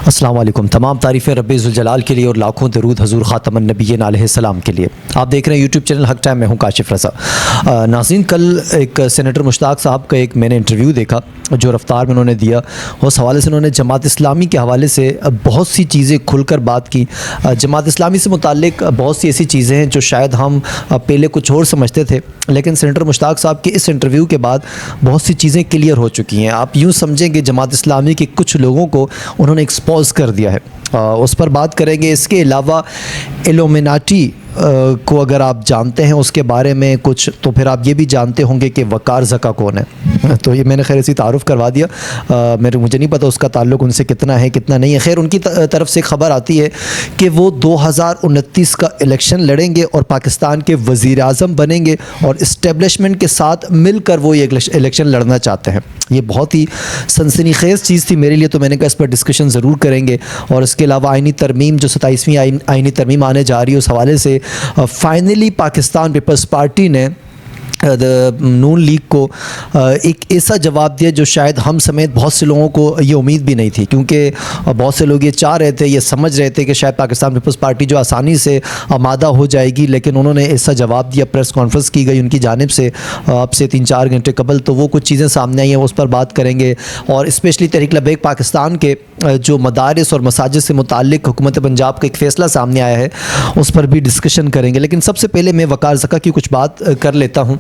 अस्सलाम वालेकुम। तमाम तारीफ़ें रब्बे ज़ुल जलाल के लिए और लाखों दरूद हज़ूर ख़ातमुन नबिय्यीन अलैहिस्सलाम के लिए। आप देख रहे हैं यूट्यूब चैनल हक टाइम, मैं हूँ काशिफ़ रज़ा। नाज़रीन, कल एक सेनेटर मुश्ताक साहब का एक मैंने इंटरव्यू देखा जो रफ्तार में उन्होंने दिया। उस हवाले से उन्होंने जमात इस्लामी के हवाले से बहुत सी चीज़ें खुलकर बात की। जमात इस्लामी से मुताल्लिक़ बहुत सी ऐसी चीज़ें हैं जो शायद हम पहले कुछ और समझते थे, लेकिन सेनेटर मुश्ताक साहब के इस इंटरव्यू के बाद बहुत सी चीज़ें क्लियर हो चुकी हैं। आप यूँ समझेंगे जमात इस्लामी के कुछ लोगों को उन्होंने एक्सपोज कर दिया है। उस पर बात करेंगे। इसके अलावा इल्यूमिनाटी को अगर आप जानते हैं उसके बारे में कुछ, तो फिर आप ये भी जानते होंगे कि वकार ज़का कौन है। तो ये मैंने खैर इसी तारुफ़ करवा दिया। मुझे नहीं पता उसका ताल्लुक़ उनसे कितना है कितना नहीं है। खैर, उनकी तरफ से खबर आती है कि वो 2029 का इलेक्शन लड़ेंगे और पाकिस्तान के वज़ीर-ए-आज़म बनेंगे और इस्टेब्लिशमेंट के साथ मिलकर वो ये इलेक्शन लड़ना चाहते हैं। ये बहुत ही सनसनीखेज़ चीज़ थी मेरे लिए, तो मैंने कहा इस पर डिस्कशन ज़रूर करेंगे। और इसके अलावा आइनी तरमीम जो 27वीं आइनी तरमीम आने जा रही है, उस हवाले से फाइनली पाकिस्तान पीपल्स पार्टी ने नून लीग को एक ऐसा जवाब दिया जो शायद हम समेत बहुत से लोगों को ये उम्मीद भी नहीं थी, क्योंकि बहुत से लोग ये चाह रहे थे, ये समझ रहे थे कि शायद पाकिस्तान पीपल्स पार्टी जो आसानी से आमादा हो जाएगी, लेकिन उन्होंने ऐसा जवाब दिया। प्रेस कॉन्फ्रेंस की गई उनकी जानिब से अब से 3-4 घंटे कबल, तो वो कुछ चीज़ें सामने आई हैं, उस पर बात करेंगे। और स्पेशली तहरीक लबैक पाकिस्तान के जो मदारिस और मसाजिद से मुताल्लिक़ हुकूमत पंजाब का एक फ़ैसला सामने आया है, उस पर भी डिस्कशन करेंगे। लेकिन सबसे पहले मैं वकार ज़का की कुछ बात कर लेता हूँ।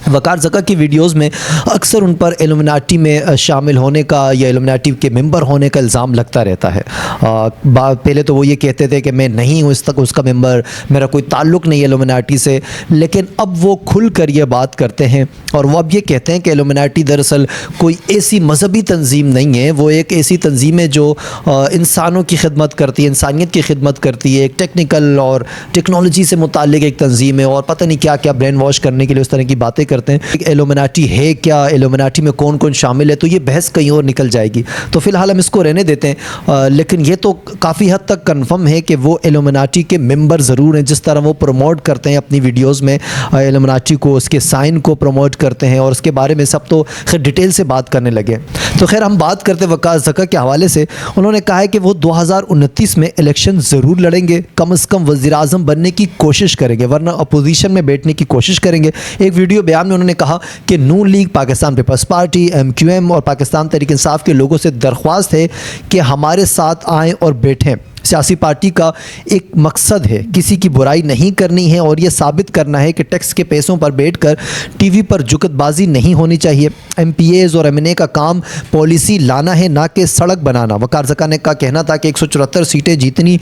वकार ज़का की वीडियोज़ में अक्सर उन पर इल्यूमिनाटी में शामिल होने का या इल्यूमिनाटी के मेंबर होने का इल्ज़ाम लगता रहता है। पहले तो वो ये कहते थे कि मैं नहीं हूँ इस तक उसका मेंबर, मेरा कोई ताल्लुक़ नहीं है इल्यूमिनाटी से, लेकिन अब वो खुल कर ये बात करते हैं और वो अब ये कहते हैं कि इल्यूमिनाटी दरअसल कोई ऐसी मजहबी तंजीम नहीं है, वो एक ऐसी तंजीम है जो इंसानों की खिदमत करती है, इंसानियत की खिदमत करती है, एक टेक्निकल और टेक्नोलॉजी से मुताल्लिक़ एक तंजीम है और पता नहीं क्या क्या ब्रेन वॉश करने के लिए उस तरह की बातें करते हैं। इल्यूमिनाटी है क्या, इल्यूमिनाटी में कौन कौन शामिल है, तो ये बहस कहीं और निकल जाएगी। तो फ़िलहाल हम इसको रहने देते हैं। लेकिन ये तो काफ़ी हद तक कंफर्म है कि वो इल्यूमिनाटी के मेंबर ज़रूर हैं। जिस तरह वो प्रमोट करते हैं अपनी वीडियोज़ में इल्यूमिनाटी को, उसके साइन को प्रमोट करते हैं और उसके बारे में सब तो खैर डिटेल से बात करने लगे। तो खैर हम बात करते वकार ज़का के हवाले से। उन्होंने कहा है कि वो 2029 में इलेक्शन ज़रूर लड़ेंगे, कम से कम वज़ीर-ए-आज़म बनने की कोशिश करेंगे, वरना अपोजिशन में बैठने की कोशिश करेंगे। एक वीडियो बयान में उन्होंने कहा कि Noon league, Pakistan peoples party, MQM और पाकिस्तान तहरीक इंसाफ के लोगों से दरख्वास्त है कि हमारे साथ आएँ और बैठें। सियासी पार्टी का एक मकसद है किसी की बुराई नहीं करनी है और ये साबित करना है कि टैक्स के पैसों पर बैठकर टीवी पर जुगतबाजी नहीं होनी चाहिए। MPAs और MNA का काम पॉलिसी लाना है, ना कि सड़क बनाना। वकार ज़का ने का कहना था कि 174 सीटें जीतनी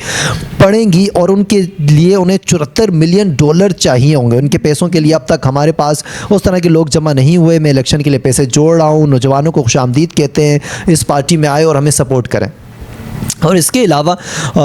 पड़ेंगी और उनके लिए उन्हें $74 मिलियन चाहिए होंगे। उनके पैसों के लिए अब तक हमारे पास उस तरह के लोग जमा नहीं हुए। मैं इलेक्शन के लिए पैसे जोड़ रहा हूँ। नौजवानों को खुशामदीद कहते हैं, इस पार्टी में आए और हमें सपोर्ट करें। और इसके अलावा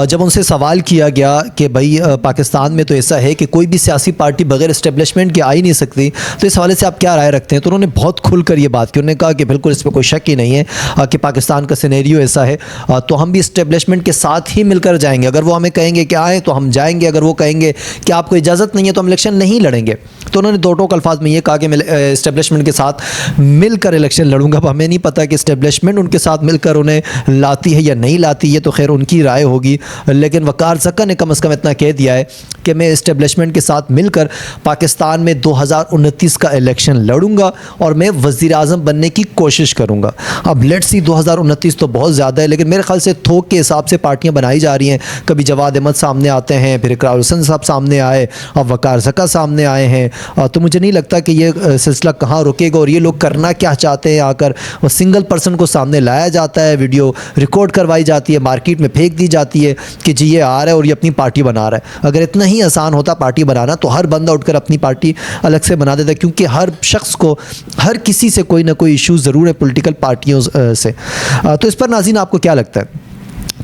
जब उनसे सवाल किया गया कि भाई पाकिस्तान में तो ऐसा है कि कोई भी सियासी पार्टी बगैर इस्टेब्लिशमेंट के आ ही नहीं सकती, तो इस हवाले से आप क्या राय रखते हैं, तो उन्होंने बहुत खुलकर ये बात की। उन्होंने कहा कि बिल्कुल इस पर कोई शक ही नहीं है कि पाकिस्तान का सिनेरियो ऐसा है, तो हम भी इस्टेब्लिशमेंट के साथ ही मिलकर जाएंगे। अगर वो हमें कहेंगे कि आएँ तो हम जाएंगे, अगर वो कहेंगे कि आपको इजाज़त नहीं है तो हम इलेक्शन नहीं लड़ेंगे। तो उन्होंने दो टोक अल्फाज में ये कहा कि मैं इस्टेब्लिशमेंट के साथ मिलकर इलेक्शन लड़ूंगा। अब हमें नहीं पता कि इस्टेब्लिशमेंट उनके साथ मिलकर उन्हें लाती है या नहीं लाती है, तो खैर उनकी राय होगी। लेकिन वकार ज़का ने कम से कम इतना कह दिया है कि मैं इस्टेब्लिशमेंट के साथ मिलकर पाकिस्तान में 2029 का इलेक्शन लड़ूंगा और मैं वज़ीर-ए-आज़म बनने की कोशिश करूंगा। अब लेट्स सी 2029 तो बहुत ज़्यादा है, लेकिन मेरे ख्याल से थोक के हिसाब से पार्टियां बनाई जा रही हैं। कभी जवाद अहमद सामने आते हैं, फिर इकरार हुसैन साहब सामने आए, अब वकार ज़का सामने आए हैं। तो मुझे नहीं लगता कि ये सिलसिला कहाँ रुकेगा और ये लोग करना क्या चाहते हैं। आकर वो सिंगल पर्सन को सामने लाया जाता है, वीडियो रिकॉर्ड करवाई जाती है, मार्केट में फेंक दी जाती है कि जी ये आ रहा है और ये अपनी पार्टी बना रहा है। अगर इतना ही आसान होता पार्टी बनाना, तो हर बंदा उठकर अपनी पार्टी अलग से बना देता, क्योंकि हर शख्स को, हर किसी से कोई ना कोई इशू ज़रूर है पॉलिटिकल पार्टियों से। तो इस पर नाज़रीन आपको क्या लगता है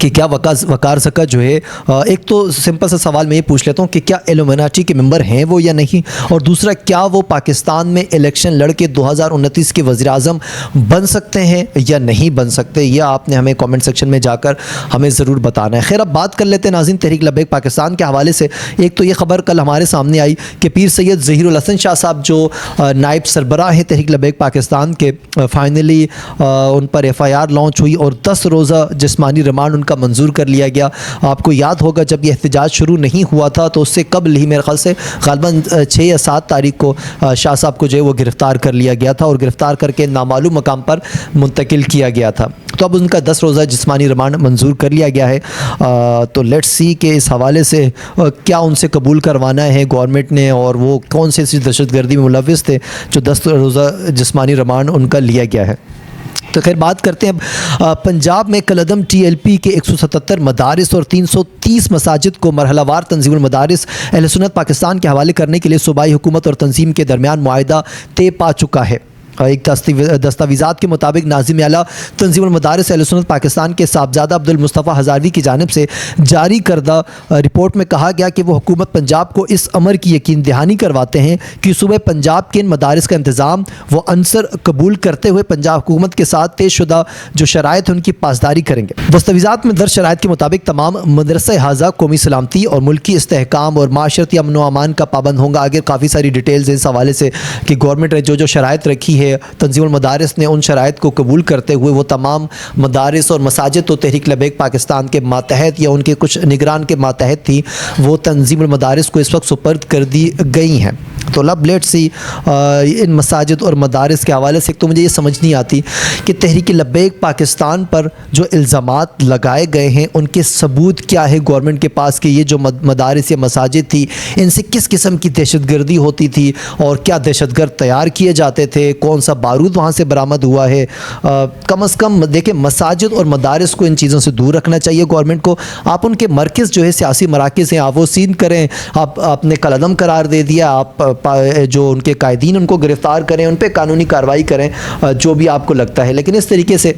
कि क्या वकार ज़का जो है, एक तो सिंपल सा सवाल मैं ये पूछ लेता हूँ कि क्या इल्यूमिनाटी के मेंबर हैं वो या नहीं, और दूसरा क्या वो पाकिस्तान में इलेक्शन लड़के 2029 के वज़ीर-ए-आज़म बन सकते हैं या नहीं बन सकते, यह आपने हमें कमेंट सेक्शन में जाकर हमें ज़रूर बताना है। खैर अब बात कर लेते हैं नाज़रीन तहरीक लबैक पाकिस्तान के हवाले से। एक तो ये खबर कल हमारे सामने आई कि पीर सैयद ज़हीरुल हसन शाह साहब जो नायब सरबराह हैं तहरीक लबैक पाकिस्तान के, फाइनली उन पर FIR लॉन्च हुई और 10 रोज़ा जिस्मानी रिमांड उनका का मंजूर कर लिया गया। आपको याद होगा जब ये एहतजाज शुरू नहीं हुआ था तो उससे कबल ही मेरे ख्याल से ग़ालिबन 6 या 7 तारीख को शाह साहब को जो है वो गिरफ़्तार कर लिया गया था और गिरफ़्तार करके नामालूम मकाम पर मुंतकिल किया गया था। तो अब उनका 10 रोज़ा जिस्मानी रिमांड मंजूर कर लिया गया है। तो लेट्स सी के इस हवाले से क्या उनसे कबूल करवाना है गवर्नमेंट ने और वो कौन से इस दहशतगर्दी में मुलविस थे जो 10 रोज़ा जिस्मानी रिमांड उनका लिया गया है। तो खैर बात करते हैं अब पंजाब में कलअदम TLP के 177 मदारिस और 330 मसाजिद को मरहलावार तंजीमुल मदारिस अहले सुन्नत पाकिस्तान के हवाले करने के लिए सूबाई हुकूमत और तंजीम के दरमियान मुआहिदा तय पा चुका है। एक दस्तावेज़ात के मुताबिक नाज़िम आला तंजीमुल मदारिस अहले सुन्नत पाकिस्तान के साहबजादा अब्दुल मुस्तफ़ा हज़ारवी की जानिब से जारी करदा रिपोर्ट में कहा गया कि वो हुकूमत पंजाब को इस अमर की यकीन दहानी करवाते हैं कि सूबे पंजाब के इन मदारिस का इंतज़ाम वो अंसर कबूल करते हुए पंजाब हुकूमत के साथ तयशुदा जो शराइत है उनकी पासदारी करेंगे। दस्तावेज़ात में दर्ज शराइत के मुताबिक तमाम मदरसा हाजा कौमी सलामती और मुल्की इस्तेहकाम और माशरती अमन व अमान का पाबंद होगा। आगे काफ़ी सारी डिटेल्स इस हवाले से कि गवर्नमेंट ने जो शराइत रखी है तंजीमुल मदारिस ने उन शराइत को कबूल करते हुए वो तमाम मदारिस और मसाजिद तो तहरीक लबैक पाकिस्तान के मातहत या उनके कुछ निगरान के मातहत थी वो तंजीमुल मदारिस को इस वक्त सुपर्द कर दी गई हैं। तो लब लेट सी इन मसाजिद और मदारिस के हवाले से तो मुझे ये समझ नहीं आती कि तहरीक लबैक पाकिस्तान पर जो इल्ज़ामात लगाए गए हैं उनके सबूत क्या है गवर्नमेंट के पास कि ये जो मदारिस या मसाजिद थी इनसे किस किस्म की दहशतगर्दी होती थी और क्या दहशतगर्द तैयार किए जाते थे, कौन सा बारूद वहाँ से बरामद हुआ है। कम अज़ कम देखें मसाजिद और मदारिस को इन चीज़ों से दूर रखना चाहिए गवर्नमेंट को। आप उनके मरकज़ जो है सियासी मराकज़ हैं आप वो सीन करें, आपने कलअदम करार दे दिया, आप जो उनके कायदीन उनको गिरफ़्तार करें, उन पर कानूनी कार्रवाई करें जो भी आपको लगता है। लेकिन इस तरीके से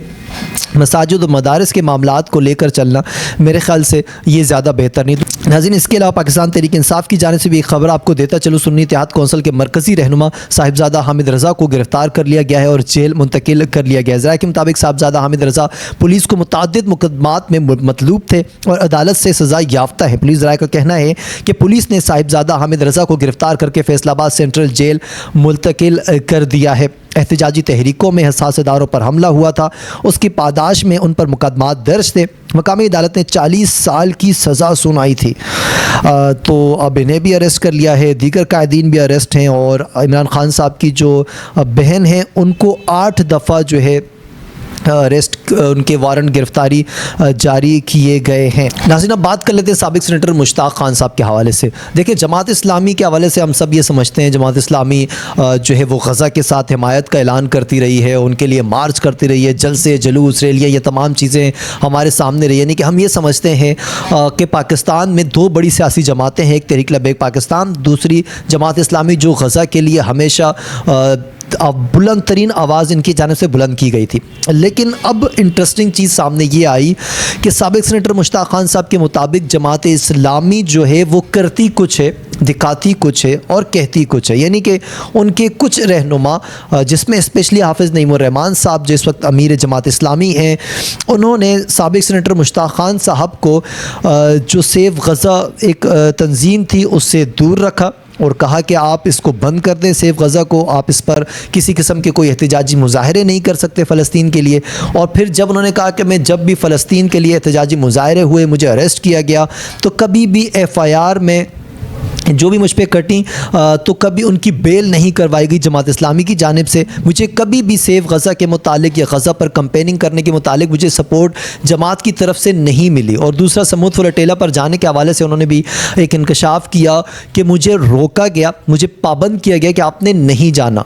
मसाजिद और मदारिस के मामलात को लेकर चलना मेरे ख़्याल से ये ज़्यादा बेहतर नहीं। नाज़रीन इसके अलावा पाकिस्तान तहरीक इंसाफ की जानिब से भी एक ख़बर आपको देता चलो। सुन्नी इत्तेहाद कौंसिल के मरकज़ी रहनुमा साहिबजादा हामिद रज़ा को गिरफ़्तार कर लिया गया है और जेल मुंतकिल कर लिया गया है। ज़राए के मुताबिक साहिबजादा हामिद रज़ा पुलिस को मुतअद्दिद मुकदमात में मतलूब थे और अदालत से सज़ा याफ्ता है। पुलिस ज़राए का कहना है कि पुलिस ने साहिबजादा हामिद रज़ा को गिरफ़्तार करके फैसलाबाद सेंट्रल जेल मुंतकिल कर दिया है। एहतजाजी तहरीकों में हसास इदारों पर हमला हुआ था, उसकी पादाश में उन पर मुकदमात दर्ज थे। मकामी अदालत ने 40 साल की सज़ा सुनाई थी। तो अब इन्हें भी अरेस्ट कर लिया है, दीगर कायदीन भी अरेस्ट हैं और इमरान खान साहब की जो बहन है उनको 8 दफ़ा जो है अरेस्ट उनके वारंट गिरफ्तारी जारी किए गए हैं। नाज़रीन अब बात कर लेते हैं साबिक सेनेटर मुश्ताक खान साहब के हवाले से। देखिए जमात इस्लामी के हवाले से हम सब ये समझते हैं जमात इस्लामी जो है वो गज़ा के साथ हिमायत का ऐलान करती रही है, उनके लिए मार्च करती रही है, जलसे जुलूस रैलियाँ ये तमाम चीज़ें हमारे सामने रही। यानी कि हम ये समझते हैं कि पाकिस्तान में 2 बड़ी सियासी जमातें हैं, एक तहरीक लबैक पाकिस्तान, दूसरी जमात इस्लामी जो गज़ा के लिए हमेशा बुलंद तरीन आवाज़ इनकी जानिब से बुलंद की गई थी। लेकिन अब इंटरेस्टिंग चीज़ सामने ये आई कि साबिक सेनेटर मुश्ताक खान साहब के मुताबिक जमात इस्लामी जो है वो करती कुछ है, दिखाती कुछ है और कहती कुछ है। यानी कि उनके कुछ रहनुमा जिसमें स्पेशली हाफिज़ नईमुर रहमान साहब जो इस वक्त अमीर जमात इस्लामी हैं, उन्होंने साबिक सेनेटर मुश्ताक खान साहब को जो सेव गज़ा एक तंजीम थी उससे दूर रखा और कहा कि आप इसको बंद कर दें, सेफ गज़ा को, आप इस पर किसी किस्म के कोई एहतजाजी मुज़ाहरे नहीं कर सकते फ़लस्तीन के लिए। और फिर जब उन्होंने कहा कि मैं जब भी फ़लस्तीन के लिए एहतजाजी मुज़ाहरे हुए मुझे अरेस्ट किया गया तो कभी भी FIR में जो भी मुझ पर कटी तो कभी उनकी बेल नहीं करवाई गई जमात इस्लामी की जानिब से। मुझे कभी भी सेफ गज़ा के मुतालिक या गज़ा पर कंपेनिंग करने के मुतालिक मुझे सपोर्ट जमात की तरफ से नहीं मिली। और दूसरा समूद फुलटेला पर जाने के हवाले से उन्होंने भी एक इंकशाफ किया कि मुझे रोका गया, मुझे पाबंद किया गया कि आपने नहीं जाना।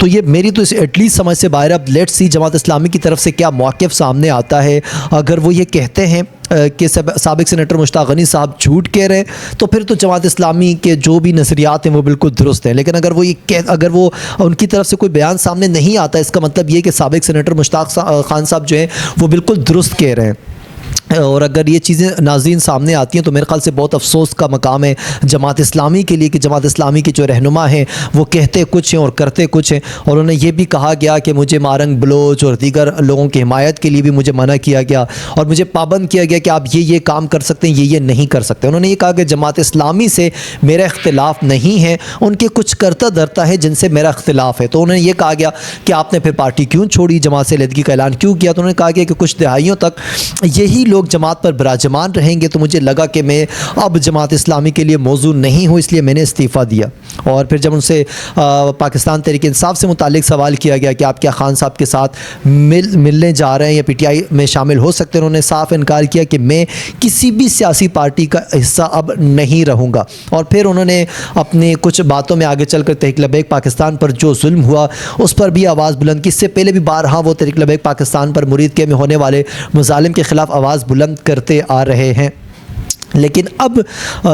तो ये मेरी तो इस एटलीस्ट समझ से बाहर। अब लेट्स सी जमात इस्लामी की तरफ से क्या मौक़िफ़ सामने आता है। अगर वो ये कहते हैं कि साबिक सेनेटर मुश्ताक गनी साहब झूठ कह रहे हैं तो फिर तो जमात इस्लामी के जो भी नज़रियात हैं वो बिल्कुल दुरुस्त हैं। लेकिन अगर वो उनकी तरफ से कोई बयान सामने नहीं आता इसका मतलब ये कि साबिक सेनेटर मुश्ताक खान साहब जो हैं वो बिल्कुल दुरुस्त कह रहे हैं। और अगर ये चीज़ें नाज़रीन सामने आती हैं तो मेरे ख़्याल से बहुत अफसोस का मकाम है जमात इस्लामी के लिए कि जमात इस्लामी के जो रहनुमा हैं वो कहते कुछ हैं और करते कुछ हैं। और उन्हें ये भी कहा गया कि मुझे मारंग बलोच और दीगर लोगों की हिमायत के लिए भी मुझे मना किया गया और मुझे पाबंद किया गया कि आप ये काम कर सकते हैं, ये नहीं कर सकते। उन्होंने ये कहा कि जमात इस्लामी से मेरा इख्तिलाफ़ नहीं है, उनके कुछ करता धरता है जिनसे मेरा इख्तिलाफ़ है। तो उन्होंने ये कहा गया कि आपने फिर पार्टी क्यों छोड़ी, जमात से अलहदगी का ऐलान क्यों किया। तो उन्होंने कहा गया कि कुछ दहाइयों तक यही लोग लोग जमात पर बिराजमान रहेंगे, तो मुझे लगा कि मैं अब जमात इस्लामी के लिए मौजूद नहीं हूँ, इसलिए मैंने इस्तीफ़ा दिया। और फिर जब उनसे पाकिस्तान तहरीक इंसाफ से मुतालिक सवाल किया गया कि आप क्या खान साहब के साथ मिलने जा रहे हैं या PTI में शामिल हो सकते हैं, उन्होंने साफ इनकार किया कि मैं किसी भी सियासी पार्टी का हिस्सा अब नहीं रहूँगा। और फिर उन्होंने अपनी कुछ बातों में आगे चलकर तहरीक लबैक पाकिस्तान पर जो जुल्म हुआ उस पर भी आवाज़ बुलंद की। इससे पहले भी बारहा वो तहरीक लबैक पाकिस्तान पर मुरीदके में होने वाले मुजालिम के ख़िलाफ़ आवाज़ बुलंद करते आ रहे हैं। लेकिन अब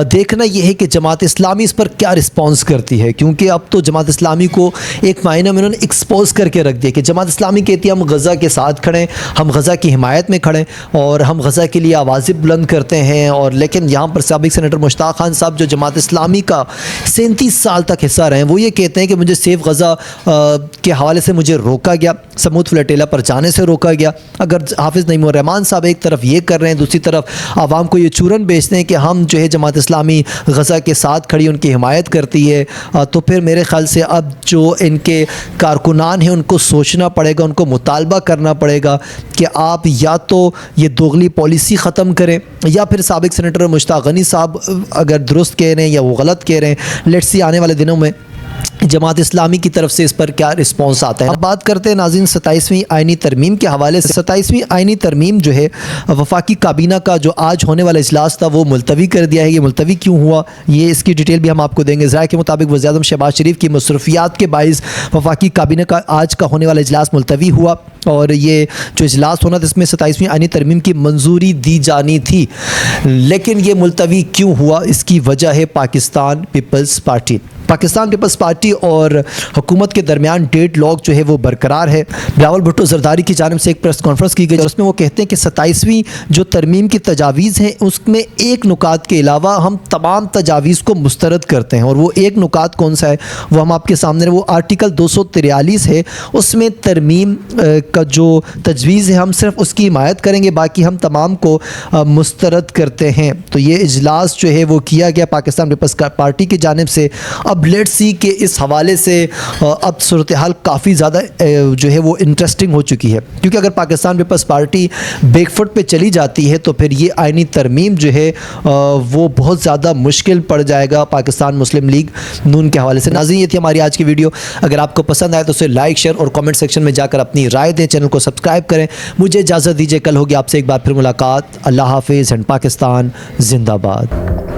देखना यह है कि जमात इस्लामी इस पर क्या रिस्पॉन्स करती है, क्योंकि अब तो जमात इस्लामी को एक मायने में उन्होंने एक्सपोज करके रख दिया कि जमात इस्लामी कहती है हम गज़ा के साथ खड़े, हम गज़ा की हिमायत में खड़े और हम गज़ा के लिए आवाज़ें बुलंद करते हैं। और लेकिन यहाँ पर साबिक़ सेनेटर मुश्ताक खान साहब जो जमात इस्लामी का 37 साल तक हिस्सा रहे हैं, वो ये कहते हैं कि मुझे सेफ गज़ा के हवाले से मुझे रोका गया, समूद फ्लैटेला पर जाने से रोका गया। अगर हाफिज़ नईमुर रहमान साहब एक तरफ ये कर रहे हैं, दूसरी तरफ आवाम को ये चूरन बेचते हैं कि हम जो है जमात इस्लामी गज़ा के साथ खड़ी उनकी हिमायत करती है, तो फिर मेरे ख़्याल से अब जो इनके कारकुनान हैं उनको सोचना पड़ेगा, उनको मुतालबा करना पड़ेगा कि आप या तो ये दोगली पॉलिसी ख़त्म करें या फिर साबिक़ सेनेटर मुश्ताक गनी साहब अगर दुरुस्त कह रहे हैं या वो गलत कह रहे हैं। लेट्स सी आने वाले दिनों में जमात इस्लामी की तरफ से इस पर क्या रिस्पॉन्स आता है। अब बात करते हैं नाज़रीन 27वीं आइनी तरमीम के हवाले से। 27वीं आइनी तरमीम जो है वफाकी काबीना का जो आज होने वाला इजलास था वो मुलतवी कर दिया है। ये मुलतवी क्यों हुआ, ये इसकी डिटेल भी हम आपको देंगे। ज़राए के मुताबिक वज़ीर-ए-आज़म शहबाज शरीफ की मसरूफियात के बाइस वफाकी काबीना का आज का होने वाला इजलास मुलतवी हुआ और ये जो इजलास होना था इसमें 27वीं आइनी तरमीम की मंजूरी दी जानी थी, लेकिन ये मुलतवी क्यों हुआ, इसकी वजह है पाकिस्तान पीपल्स पार्टी। पाकिस्तान पीपल्स पार्टी और हुकूमत के दरमियान डेड लॉक जो है वो बरकरार है। बिलावल भुट्टो जरदारी की जानिब से एक प्रेस कॉन्फ्रेंस की गई उसमें वो कहते हैं कि 27वीं जो तरमीम की तजावीज़ हैं उसमें एक नुकात के अलावा हम तमाम तजावीज़ को मुस्तरद करते हैं। और वो एक नुकात कौन सा है वो हम आपके सामने, वो आर्टिकल 243 है, उसमें तरमीम का जो तजवीज़ है हम सिर्फ उसकी हिमायत करेंगे, बाकी हम तमाम को मुस्तरद करते हैं। तो ये इजलास जो है वो किया गया पाकिस्तान पीपल्स पार्टी की जानिब से। अब लेट्स सी के इस हवाले से अब सूरत हाल काफ़ी ज़्यादा जो है वो इंटरेस्टिंग हो चुकी है, क्योंकि अगर पाकिस्तान पीपल्स पार्टी बैकफुट पे चली जाती है तो फिर ये आइनी तरमीम जो है वो बहुत ज़्यादा मुश्किल पड़ जाएगा पाकिस्तान मुस्लिम लीग नून के हवाले से। नाज़रीन ये थी हमारी आज की वीडियो। अगर आपको पसंद आए तो उसे लाइक शेयर और कमेंट सेक्शन में जाकर अपनी राय दें, चैनल को सब्सक्राइब करें। मुझे इजाज़त दीजिए, कल होगी आपसे एक बार फिर मुलाकात। अल्लाह हाफिज़ एंड पाकिस्तान जिंदाबाद।